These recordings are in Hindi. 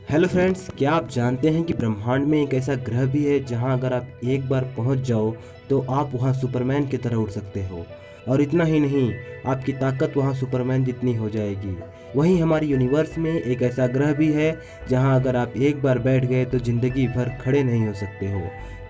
हेलो फ्रेंड्स, क्या आप जानते हैं कि ब्रह्मांड में एक ऐसा ग्रह भी है जहां अगर आप एक बार पहुंच जाओ तो आप वहां सुपरमैन की तरह उड़ सकते हो। और इतना ही नहीं, आपकी ताकत वहां सुपरमैन जितनी हो जाएगी। वहीं हमारे यूनिवर्स में एक ऐसा ग्रह भी है जहां अगर आप एक बार बैठ गए तो ज़िंदगी भर खड़े नहीं हो सकते हो।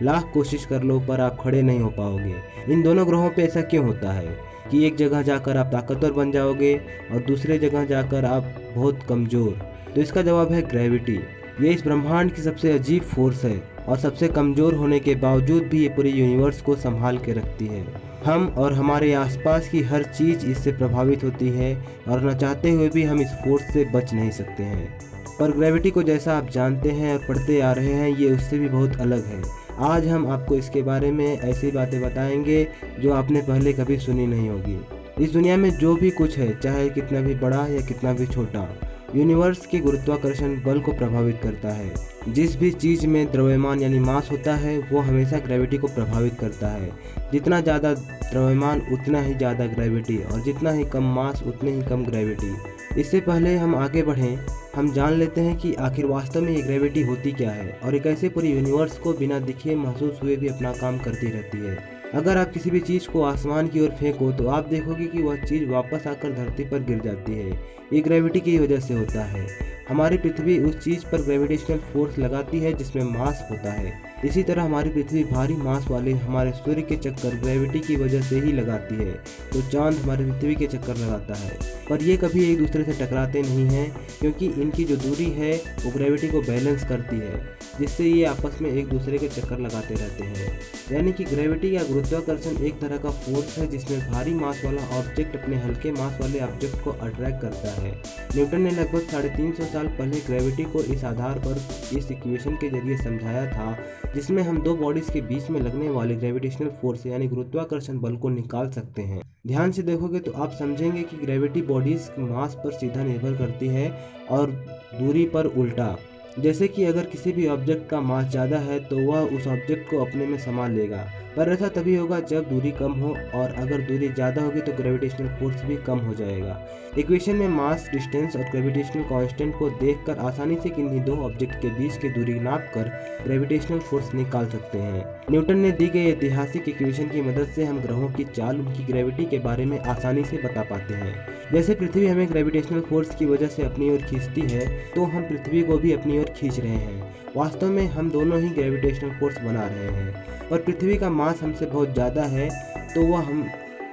लाख कोशिश कर लो पर आप खड़े नहीं हो पाओगे। इन दोनों ग्रहों पे ऐसा क्यों होता है कि एक जगह जाकर आप ताकतवर बन जाओगे और दूसरे जगह जाकर आप बहुत कमज़ोर? तो इसका जवाब है ग्रेविटी। ये इस ब्रह्मांड की सबसे अजीब फोर्स है और सबसे कमज़ोर होने के बावजूद भी ये पूरे यूनिवर्स को संभाल के रखती है। हम और हमारे आसपास की हर चीज़ इससे प्रभावित होती है और न चाहते हुए भी हम इस फोर्स से बच नहीं सकते हैं। पर ग्रेविटी को जैसा आप जानते हैं और पढ़ते आ रहे हैं, ये उससे भी बहुत अलग है। आज हम आपको इसके बारे में ऐसी बातें बताएंगे जो आपने पहले कभी सुनी नहीं होगी। इस दुनिया में जो भी कुछ है, चाहे कितना भी बड़ा या कितना भी छोटा, यूनिवर्स के गुरुत्वाकर्षण बल को प्रभावित करता है। जिस भी चीज़ में द्रव्यमान यानी मास होता है वो हमेशा ग्रेविटी को प्रभावित करता है। जितना ज़्यादा द्रव्यमान उतना ही ज़्यादा ग्रेविटी, और जितना ही कम मास उतने ही कम ग्रेविटी। इससे पहले हम आगे बढ़ें, हम जान लेते हैं कि आखिर वास्तव में ये ग्रेविटी होती क्या है और ये कैसे पूरे यूनिवर्स को बिना दिखे महसूस हुए भी अपना काम करती रहती है। अगर आप किसी भी चीज़ को आसमान की ओर फेंको तो आप देखोगे कि वह चीज़ वापस आकर धरती पर गिर जाती है। ये ग्रेविटी की वजह से होता है। हमारी पृथ्वी उस चीज़ पर ग्रेविटेशनल फोर्स लगाती है जिसमें मास होता है। इसी तरह हमारी पृथ्वी भारी मास वाले हमारे सूर्य के चक्कर ग्रेविटी की वजह से ही लगाती है, तो चांद हमारी पृथ्वी के चक्कर लगाता है। पर ये कभी एक दूसरे से टकराते नहीं हैं, क्योंकि इनकी जो दूरी है वो ग्रेविटी को बैलेंस करती है, जिससे ये आपस में एक दूसरे के चक्कर लगाते रहते हैं। यानी कि ग्रेविटी या गुरुत्वाकर्षण एक तरह का फोर्स है जिसमें भारी मास वाला ऑब्जेक्ट अपने हल्के मास वाले ऑब्जेक्ट को अट्रैक्ट करता है। न्यूटन ने लगभग 350 साल पहले ग्रेविटी को इस आधार पर इस इक्वेशन के जरिए समझाया था, जिसमें हम दो बॉडीज के बीच में लगने वाले ग्रेविटेशनल फोर्स यानी गुरुत्वाकर्षण बल को निकाल सकते हैं। ध्यान से देखोगे तो आप समझेंगे कि ग्रेविटी बॉडीज के मास पर सीधा निर्भर करती है और दूरी पर उल्टा। जैसे कि अगर किसी भी ऑब्जेक्ट का मास ज़्यादा है तो वह उस ऑब्जेक्ट को अपने में समा लेगा, पर ऐसा तभी होगा जब दूरी कम हो, और अगर दूरी ज़्यादा होगी तो ग्रेविटेशनल फोर्स भी कम हो जाएगा। इक्वेशन में मास, डिस्टेंस और ग्रेविटेशनल कांस्टेंट को देखकर आसानी से किन्हीं दो ऑब्जेक्ट के बीच की दूरी नापकर ग्रेविटेशनल फोर्स निकाल सकते हैं। न्यूटन ने दी गई ऐतिहासिक इक्वेशन की मदद से हम ग्रहों की चाल, उनकी ग्रेविटी के बारे में आसानी से बता पाते हैं। जैसे पृथ्वी हमें ग्रेविटेशनल फोर्स की वजह से अपनी ओर खींचती है, तो हम पृथ्वी को भी अपनी ओर खींच रहे हैं। वास्तव में हम दोनों ही ग्रेविटेशनल फोर्स बना रहे हैं, पर पृथ्वी का मास हमसे बहुत ज़्यादा है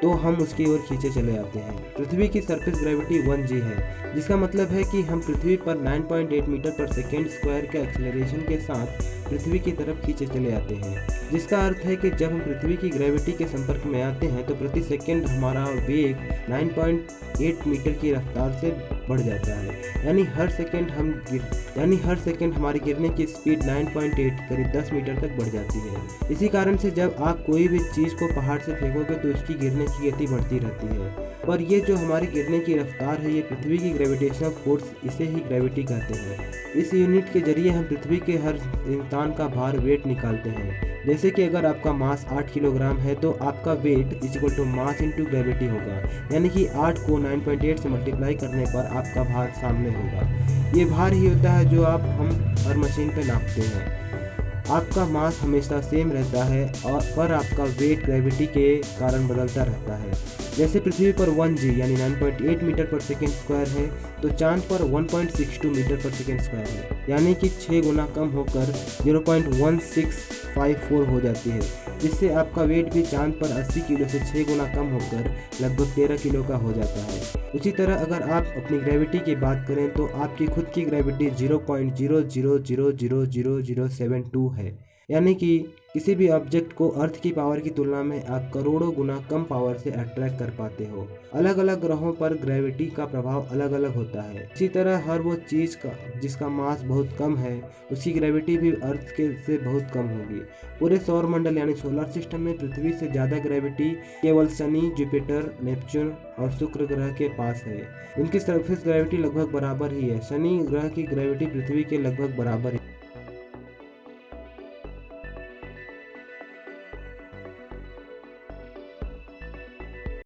तो हम उसकी ओर खींचे चले आते हैं। पृथ्वी की सरफेस ग्रेविटी 1g है, जिसका मतलब है कि हम पृथ्वी पर 9.8 मीटर पर सेकेंड स्क्वायर के एक्सेलरेशन के साथ पृथ्वी की तरफ खींचे चले आते हैं। जिसका अर्थ है कि जब हम पृथ्वी की ग्रेविटी के संपर्क में आते हैं तो प्रति सेकेंड हमारा वेग 9.8 मीटर की रफ्तार से बढ़ जाता है। यानी हर सेकेंड हमारी गिरने की स्पीड 9.8 करीब 10 मीटर तक बढ़ जाती है। इसी कारण से जब आप कोई भी चीज़ को पहाड़ से फेंकोगे तो उसकी गिरने की गति बढ़ती रहती है। पर ये जो हमारी गिरने की रफ्तार है, ये पृथ्वी की ग्रेविटेशनल फोर्स, इसे ही ग्रेविटी कहते हैं। इस यूनिट के जरिए हम पृथ्वी के हर इंसान का भार, वेट निकालते हैं। जैसे कि अगर आपका मास 8 किलोग्राम है तो आपका weight equal to mass into gravity होगा। यानी कि 8 को 9.8 से मल्टीप्लाई करने पर आपका भार सामने होगा। ये भार ही होता है जो हम हर मशीन पे नापते हैं। आपका मास हमेशा सेम रहता है पर आपका वेट ग्रेविटी के कारण बदलता रहता है। जैसे पृथ्वी पर 1g यानी 9.8 मीटर पर सेकेंड स्क्वायर है, तो चांद पर 1.62 मीटर पर सेकेंड स्क्वायर है, यानी कि 6 गुना कम होकर 0.1654 हो जाती है। जिससे आपका वेट भी चांद पर 80 किलो से 6 गुना कम होकर लगभग 13 किलो का हो जाता है। उसी तरह अगर आप अपनी ग्रेविटी की बात करें तो आपकी खुद की ग्रेविटी 0.00000072 है। यानी कि किसी भी ऑब्जेक्ट को अर्थ की पावर की तुलना में आप करोड़ों गुना कम पावर से अट्रैक्ट कर पाते हो। अलग अलग ग्रहों पर ग्रेविटी का प्रभाव अलग अलग होता है। इसी तरह हर वो चीज़ का जिसका मास बहुत कम है, उसकी ग्रेविटी भी अर्थ के से बहुत कम होगी। पूरे सौर मंडल यानी सोलर सिस्टम में पृथ्वी से ज़्यादा ग्रेविटी केवल शनि, जुपिटर, नेपच्यून और शुक्र ग्रह के पास है। उनकी सरफेस ग्रेविटी लगभग बराबर ही है। शनि ग्रह की ग्रेविटी पृथ्वी के लगभग बराबर है।